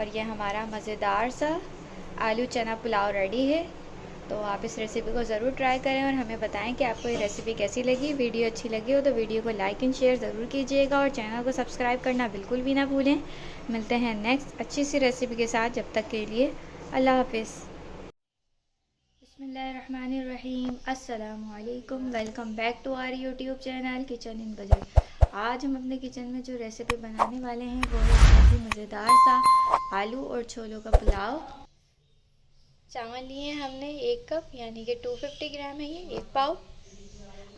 और ये हमारा मज़ेदार सा आलू चना पुलाव रेडी है। तो आप इस रेसिपी को ज़रूर ट्राई करें और हमें बताएं कि आपको ये रेसिपी कैसी लगी। वीडियो अच्छी लगी हो तो वीडियो को लाइक एंड शेयर ज़रूर कीजिएगा और चैनल को सब्सक्राइब करना बिल्कुल भी ना भूलें। मिलते हैं नेक्स्ट अच्छी सी रेसिपी के साथ। जब तक के लिए अल्लाह हाफिज़। बिस्मिल्लाहिर्रहमानिर्रहीम। अस्सलामुअलैकुम। Welcome back to our YouTube channel kitchen in budget. आज हम अपने किचन में जो रेसिपी बनाने वाले हैं वो है बहुत ही मज़ेदार सा आलू और छोलों का पुलाव। चावल लिए हमने 1 कप यानी कि 250 ग्राम है, ये 1 पाव।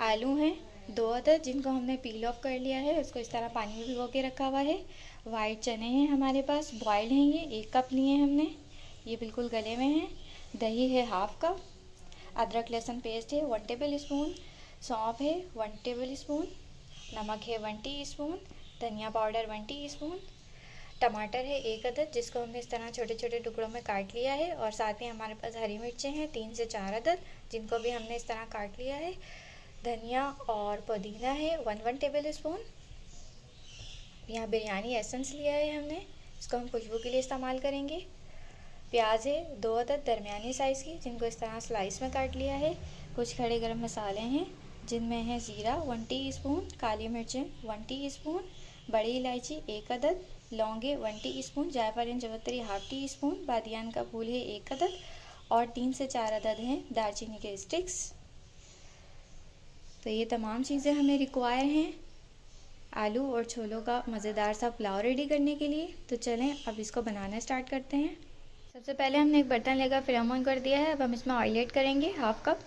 आलू हैं 2 अदद जिनको हमने पील ऑफ कर लिया है, उसको इस तरह पानी में भिगो के रखा हुआ है। वाइट चने हैं हमारे पास, बॉयल्ड हैं, ये 1 कप लिए हमने, ये बिल्कुल गले में हैं। दही है 1/2 कप। अदरक लहसुन पेस्ट है 1 टेबल स्पून। सौंफ है 1 टेबल स्पून। नमक है 1 टीस्पून। धनिया पाउडर 1 टीस्पून। टमाटर है 1 अदद जिसको हमने इस तरह छोटे छोटे टुकड़ों में काट लिया है। और साथ ही हमारे पास हरी मिर्चें हैं 3 से 4 अदद जिनको भी हमने इस तरह काट लिया है। धनिया और पुदीना है 1 टेबल स्पून। यहाँ बिरयानी एसेंस लिया है हमने, इसको हम खुशबू के लिए इस्तेमाल करेंगे। प्याज है 2 अदद दरमियानी साइज़ की जिनको इस तरह स्लाइस में काट लिया है। कुछ खड़े गरम मसाले हैं जिनमें है ज़ीरा 1 टीस्पून, काली मिर्चें 1 टीस्पून, बड़ी इलायची 1 अदद, लौंगे 1 टीस्पून, जायफल जवत्री 1/2 टीस्पून, बादियान का फूल है 1 अदद और 3 से 4 अदद हैं दालचीनी के स्टिक्स। तो ये तमाम चीज़ें हमें रिक्वायर हैं आलू और छोलों का मज़ेदार सा पुलाव रेडी करने के लिए। तो चलें अब इसको बनाना स्टार्ट करते हैं। सबसे पहले हमने एक बर्तन लेकर फ्लेम ऑन कर दिया है। अब हम इसमें ऑयल ऐड करेंगे 1/2 कप।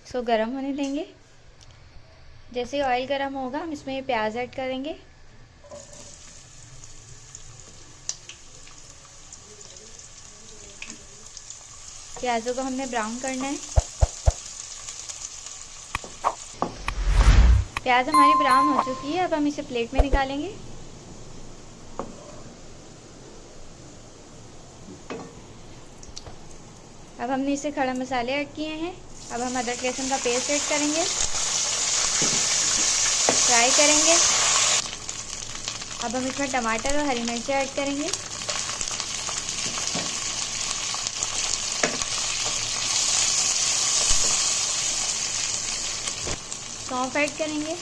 इसको गर्म होने देंगे। जैसे ही ऑयल गर्म होगा हम इसमें प्याज ऐड करेंगे। प्याज़ों को हमने ब्राउन करना है। प्याज हमारी ब्राउन हो चुकी है, अब हम इसे प्लेट में निकालेंगे। अब हमने इसे खड़े मसाले ऐड किए हैं। अब हम अदरक लहसुन का पेस्ट ऐड करेंगे, फ्राई करेंगे। अब हम इसमें टमाटर और हरी मिर्ची ऐड करेंगे। सौंफ ऐड करेंगे,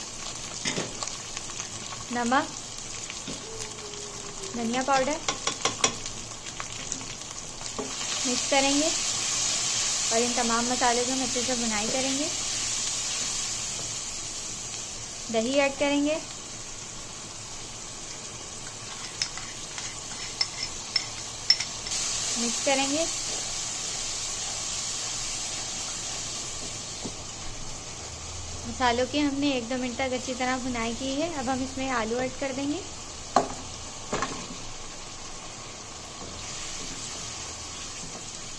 नमक, धनिया पाउडर मिक्स करेंगे और इन तमाम मसालों की हम अच्छे से भुनाई करेंगे। दही ऐड करेंगे, मिक्स करेंगे। मसालों की हमने 1-2 मिनट तक अच्छी तरह भुनाई की है। अब हम इसमें आलू ऐड कर देंगे।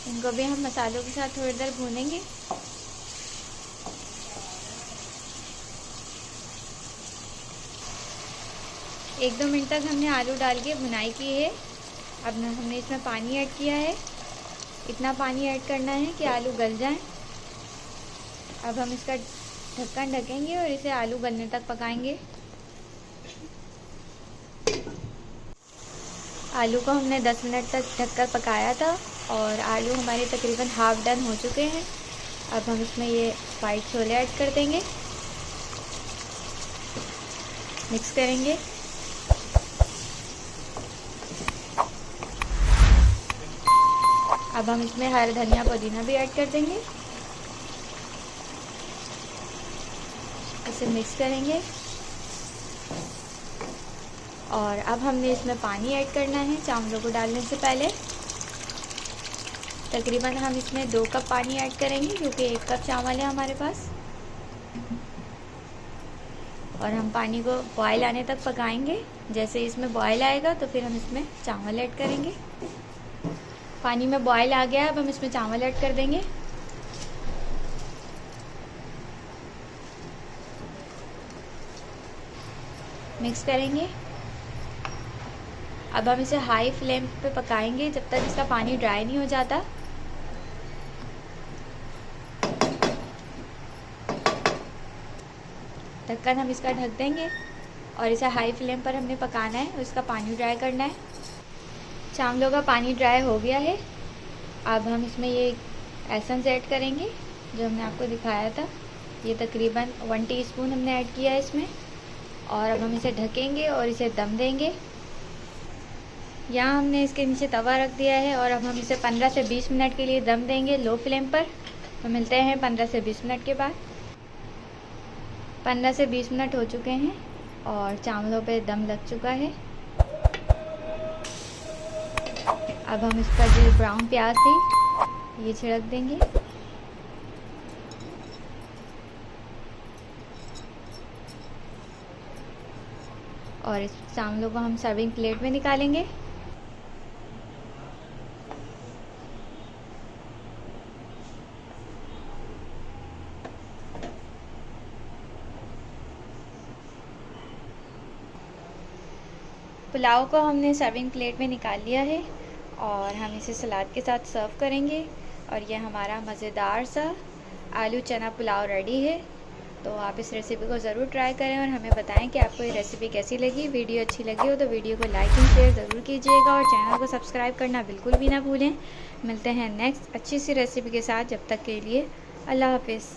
इनको भी हम मसालों के साथ थोड़ी देर भूनेंगे। एक 2 मिनट तक हमने आलू डाल के भुनाई की है। अब हमने इसमें पानी ऐड किया है। इतना पानी ऐड करना है कि आलू गल जाएं। अब हम इसका ढक्कन ढकेंगे और इसे आलू गलने तक पकाएंगे। आलू को हमने 10 मिनट तक ढककर पकाया था और आलू हमारे तकरीबन हाफ डन हो चुके हैं। अब हम इसमें ये वाइट छोले ऐड कर देंगे, मिक्स करेंगे। अब हम इसमें हरा धनिया पुदीना भी ऐड कर देंगे, इसे मिक्स करेंगे। और अब हमने इसमें पानी ऐड करना है चावलों को डालने से पहले। तकरीबन हम इसमें 2 कप पानी ऐड करेंगे क्योंकि 1 कप चावल है हमारे पास। और हम पानी को बॉयल आने तक पकाएंगे। जैसे इसमें बॉयल आएगा तो फिर हम इसमें चावल ऐड करेंगे। पानी में बॉयल आ गया, अब हम इसमें चावल ऐड कर देंगे। मिक्स करेंगे। अब हम इसे हाई फ्लेम पे पकाएंगे जब तक इसका पानी ड्राई नहीं हो जाता। ढक्कन हम इसका ढक देंगे और इसे हाई फ्लेम पर हमने पकाना है और इसका पानी ड्राई करना है। चावलों का पानी ड्राई हो गया है। अब हम इसमें ये एसेंस ऐड करेंगे जो हमने आपको दिखाया था। ये तकरीबन 1 टीस्पून हमने ऐड किया है इसमें। और अब हम इसे ढकेंगे और इसे दम देंगे। यहाँ हमने इसके नीचे तवा रख दिया है और अब हम इसे 15 से 20 मिनट के लिए दम देंगे लो फ्लेम पर। तो मिलते हैं 15 से 20 मिनट के बाद। 15 से 20 मिनट हो चुके हैं और चावलों पे दम लग चुका है। अब हम इस पर जो ब्राउन प्याज थी ये छिड़क देंगे। और इस चावलों को हम सर्विंग प्लेट में निकालेंगे। पुलाव को हमने सर्विंग प्लेट में निकाल लिया है और हम इसे सलाद के साथ सर्व करेंगे। और यह हमारा मज़ेदार सा आलू चना पुलाव रेडी है। तो आप इस रेसिपी को ज़रूर ट्राई करें और हमें बताएं कि आपको ये रेसिपी कैसी लगी। वीडियो अच्छी लगी हो तो वीडियो को लाइक एंड शेयर ज़रूर कीजिएगा और चैनल को सब्सक्राइब करना बिल्कुल भी ना भूलें। मिलते हैं नेक्स्ट अच्छी सी रेसिपी के साथ। जब तक के लिए अल्लाह हाफिज़।